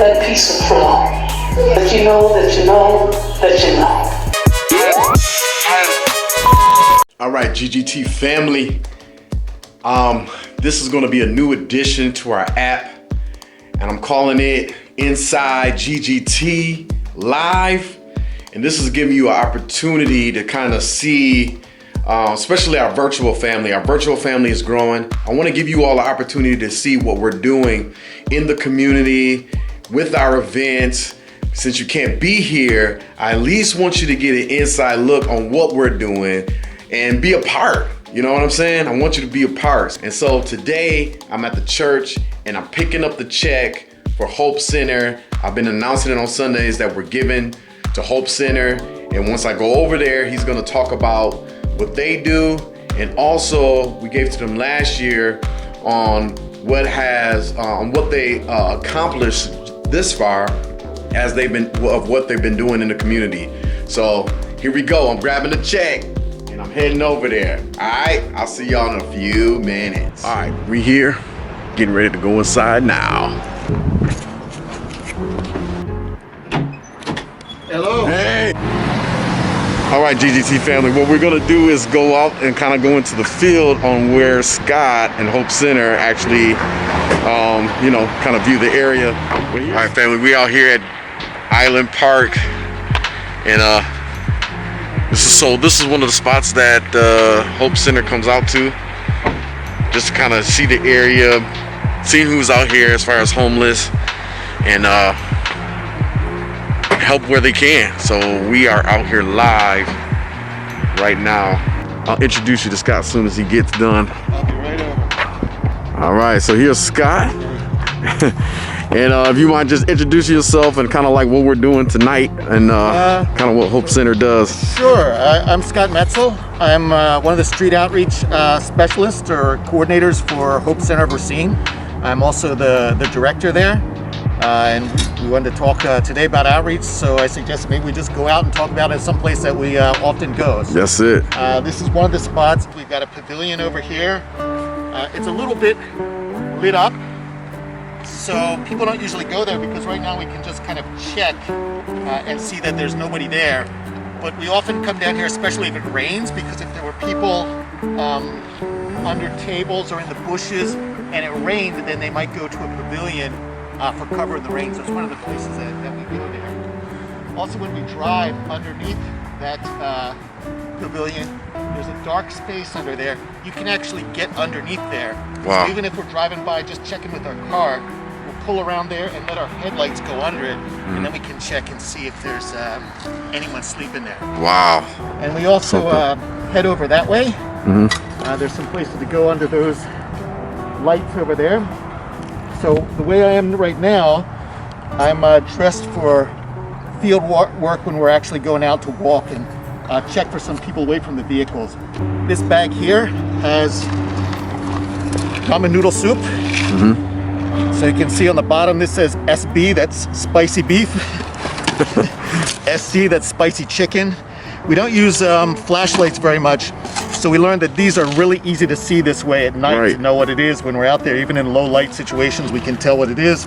let peace flow. That you know, that you know, that you know. All right, GGT family. This is going to be a new addition to our app, and I'm calling it Inside GGT Live. And this is giving you an opportunity to kind of see, especially our virtual family. Our virtual family is growing. I want to give you all the opportunity to see what we're doing in the community with our events. Since you can't be here, I at least want you to get an inside look on what we're doing and be a part. You know what I'm saying? I want you to be a part. And so today I'm at the church and I'm picking up the check for Hope Center. I've been announcing it on Sundays that we're giving to Hope Center. And once I go over there, he's gonna talk about what they do. And also we gave to them last year on what they accomplished this far as what they've been doing in the community. So here we go, I'm grabbing the check and I'm heading over there. All right, I'll see y'all in a few minutes. All right, we here, getting ready to go inside now. Hello. Hey. All right, GGT family, what we're gonna do is go out and kind of go into the field on where Scott and Hope Center actually, kind of view the area. All right, family, we out here at Island Park, and this is one of the spots that Hope Center comes out to, just to kind of see the area, seeing who's out here as far as homeless, and help where they can. So we are out here live right now. I'll introduce you to Scott as soon as he gets done. I'll be right over. All right, so here's Scott. And if you mind just introduce yourself and kind of like what we're doing tonight and kind of what Hope Center does. Sure, I'm Scott Metzel. I'm one of the street outreach specialists or coordinators for Hope Center of Racine. I'm also the director there. And we wanted to talk today about outreach, so I suggested maybe we just go out and talk about it someplace that we often go. That's it. This is one of the spots. We've got a pavilion over here. It's a little bit lit up, so people don't usually go there because right now we can just kind of check and see that there's nobody there. But we often come down here, especially if it rains, because if there were people under tables or in the bushes and it rained, then they might go to a pavilion for cover of the rain. So it's one of the places that we go there. Also, when we drive underneath that pavilion, there's a dark space under there. You can actually get underneath there. Wow. So even if we're driving by just checking with our car, we'll pull around there and let our headlights go under it, and then we can check and see if there's anyone sleeping there. Wow. And we also head over that way. There's some places to go under those lights over there. So the way I am right now, I'm dressed for field work when we're actually going out to walk and check for some people away from the vehicles. This bag here has ramen noodle soup. So you can see on the bottom this says SB, that's spicy beef. SC, that's spicy chicken. We don't use flashlights very much, so we learned that these are really easy to see this way at night, to know what it is when we're out there. Even in low light situations, we can tell what it is.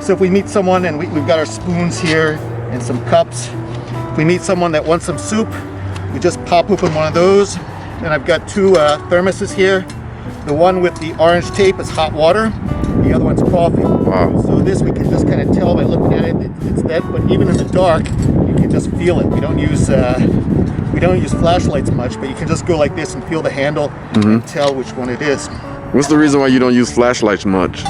So if we meet someone, and we've got our spoons here and some cups. If we meet someone that wants some soup, we just pop open one of those. And I've got two thermoses here. The one with the orange tape is hot water. The other one's coffee. Wow. So this we can just kind of tell by looking at it. It's that, but even in the dark, you can just feel it. We don't use flashlights much, but you can just go like this and feel the handle and tell which one it is. What's the reason why you don't use flashlights much?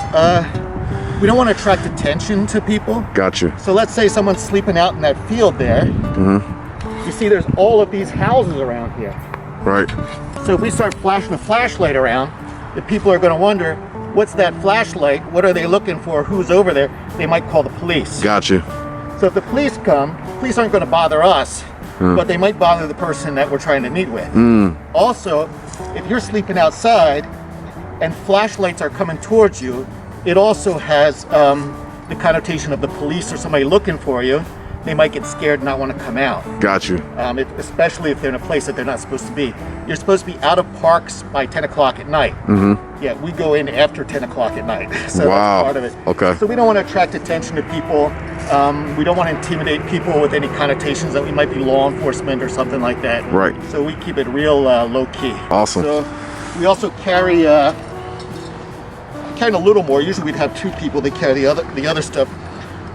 We don't want to attract attention to people. Gotcha. So let's say someone's sleeping out in that field there. You see there's all of these houses around here. Right. So if we start flashing a flashlight around, the people are going to wonder, what's that flashlight? What are they looking for? Who's over there? They might call the police. Gotcha. So if the police come, police aren't going to bother us, but they might bother the person that we're trying to meet with. Also, if you're sleeping outside and flashlights are coming towards you, it also has the connotation of the police or somebody looking for you. they might get scared and not want to come out. Got you. Especially if they're in a place that they're not supposed to be. You're supposed to be out of parks by 10 o'clock at night. Yeah, we go in after 10 o'clock at night. So wow. That's part of it. Okay. So we don't want to attract attention to people. We don't want to intimidate people with any connotations that we might be law enforcement or something like that. Right. So we keep it real low key. Awesome. So we also carry a little more. Usually we'd have 2 people that carry the other stuff.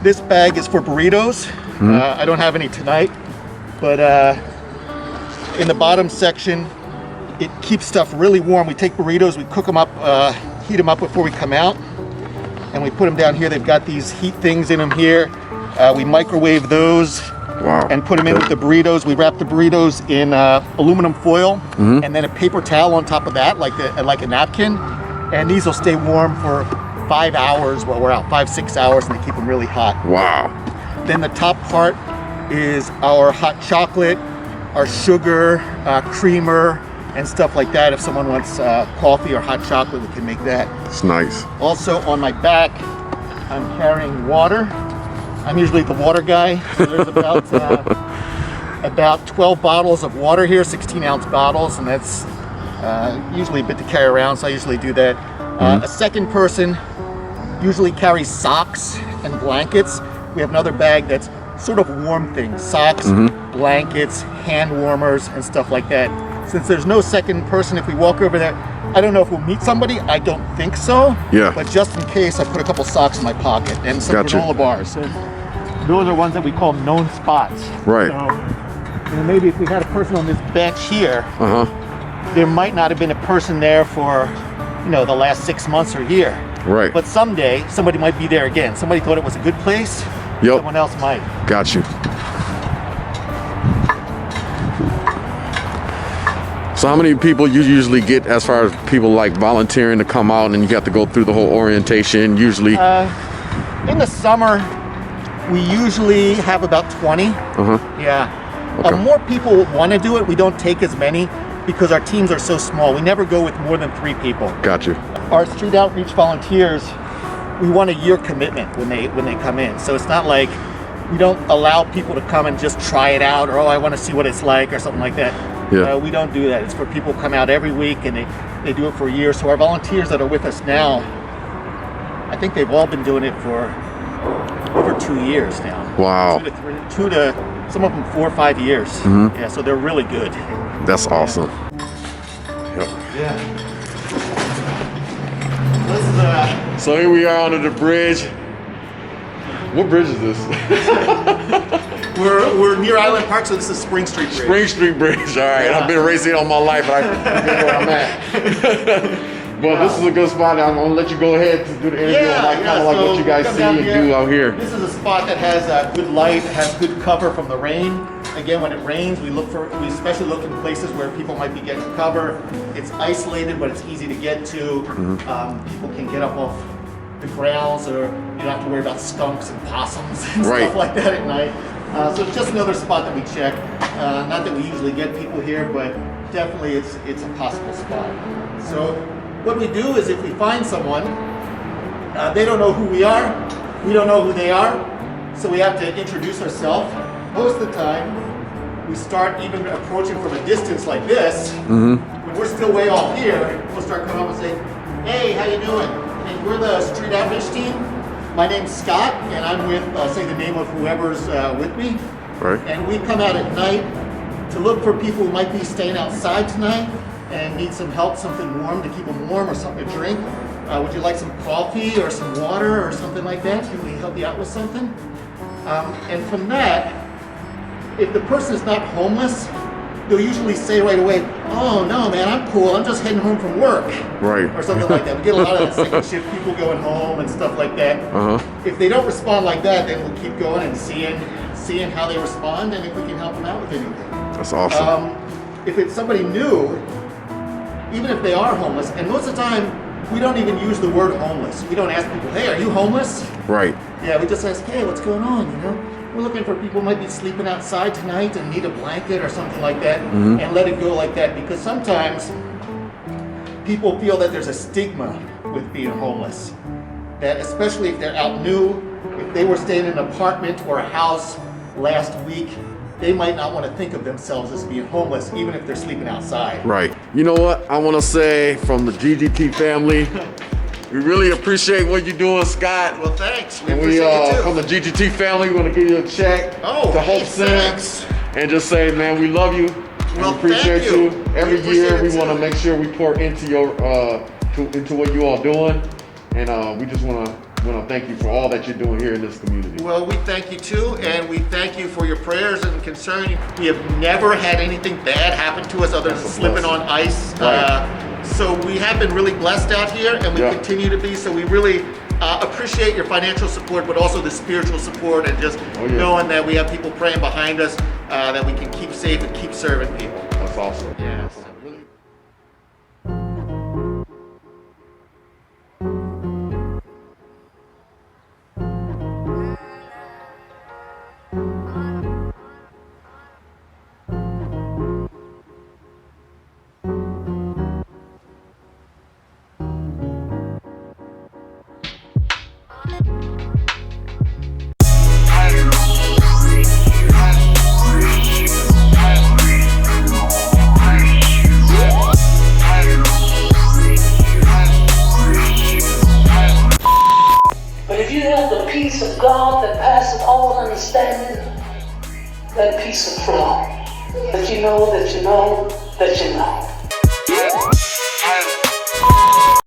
This bag is for burritos. I don't have any tonight, but in the bottom section, it keeps stuff really warm. We take burritos, we cook them up, heat them up before we come out, and we put them down here. They've got these heat things in them here. We microwave those. Wow. And put them in with the burritos. We wrap the burritos in aluminum foil and then a paper towel on top of that, like a napkin. And these will stay warm for 5 hours while we're out, 5-6 hours, and they keep them really hot. Wow. Then the top part is our hot chocolate, our sugar, creamer, and stuff like that. If someone wants coffee or hot chocolate, we can make that. It's nice. Also on my back, I'm carrying water. I'm usually the water guy. So there's about 12 bottles of water here, 16-ounce bottles, and that's usually a bit to carry around, so I usually do that. A second person usually carries socks and blankets. We have another bag that's sort of warm things, socks, blankets, hand warmers, and stuff like that. Since there's no second person, if we walk over there, I don't know if we'll meet somebody. I don't think so. Yeah. But just in case, I put a couple socks in my pocket and some Gotcha. granola bars. And those are ones that we call known spots. Right. So, maybe if we had a person on this bench here, there might not have been a person there for, the last 6 months or a year. Right. But someday, somebody might be there again. Somebody thought it was a good place. Yep. Someone else might. Got you. So how many people you usually get as far as people like volunteering to come out and you got to go through the whole orientation usually? In the summer, we usually have about 20. Yeah. Okay. More people want to do it. We don't take as many because our teams are so small. We never go with more than 3 people. Got you. Our street outreach volunteers, we want a year commitment when they come in. So it's not like we don't allow people to come and just try it out or, I want to see what it's like or something like that. Yeah. We don't do that. It's for people who come out every week and they do it for a year. So our volunteers that are with us now, I think they've all been doing it for over 2 years now. Wow. 2 to some of them 4 or 5 years. Yeah, so they're really good. That's awesome. Yep. Yeah. This is So here we are under the bridge. What bridge is this? We're near Island Park, so this is Spring Street Bridge. Spring Street Bridge. All right. Yeah. I've been racing all my life, but I forget where I'm at. But this is a good spot. I'm gonna let you go ahead to do the interview on kind of like so what you guys come see down and here. do out here. This is a spot that has good light, has good cover from the rain. Again, when it rains, we especially look in places where people might be getting cover. It's isolated, but it's easy to get to. People can get up off the grounds, or you don't have to worry about skunks and possums and stuff like that at night. So it's just another spot that we check. Not that we usually get people here, but definitely it's a possible spot. So what we do is if we find someone, they don't know who we are, we don't know who they are, so we have to introduce ourselves. Most of the time, we start even approaching from a distance like this. When we're still way off here, we'll start coming up and say, hey, how you doing? And we're the street outreach team. My name's Scott, and I'm with, say the name of whoever's with me. Right. And we come out at night to look for people who might be staying outside tonight and need some help, something warm to keep them warm or something to drink. Would you like some coffee or some water or something like that? Can we help you out with something? And from that, if the person is not homeless, they'll usually say right away, oh no man, I'm cool, I'm just heading home from work. Right. Or something like that. We get a lot of that second shift people going home and stuff like that. If they don't respond like that, then we'll keep going and seeing how they respond and if we can help them out with anything. That's awesome. If it's somebody new, even if they are homeless, and most of the time, we don't even use the word homeless. We don't ask people, hey, are you homeless? Right. Yeah, we just ask, hey, what's going on, We're looking for people who might be sleeping outside tonight and need a blanket or something like that, and let it go like that, because sometimes people feel that there's a stigma with being homeless. That especially if they're out new, if they were staying in an apartment or a house last week, they might not want to think of themselves as being homeless, even if they're sleeping outside. Right. You know what? I want to say from the GGT family, we really appreciate what you're doing, Scott. Well, thanks. We And appreciate you too. from the GGT family, we want to give you a check to hey, Hope Center thanks. and just say, man, we love you. Well, we appreciate thank you. Every We year, appreciate we it want to too. make sure we pour into your into what you all doing, and we just want to thank you for all that you're doing here in this community. Well, we thank you too, and we thank you for your prayers and concern. We have never had anything bad happen to us other than That's a slipping blessing. on ice. Right. So we have been really blessed out here, and we Yeah. continue to be. So we really appreciate your financial support, but also the spiritual support, and just Oh, yeah. knowing that we have people praying behind us, that we can keep safe and keep serving people. That's awesome. Yeah. Really. But if you have the peace of God that passes all understanding, that peace will flow. That you know, that you know, that you know.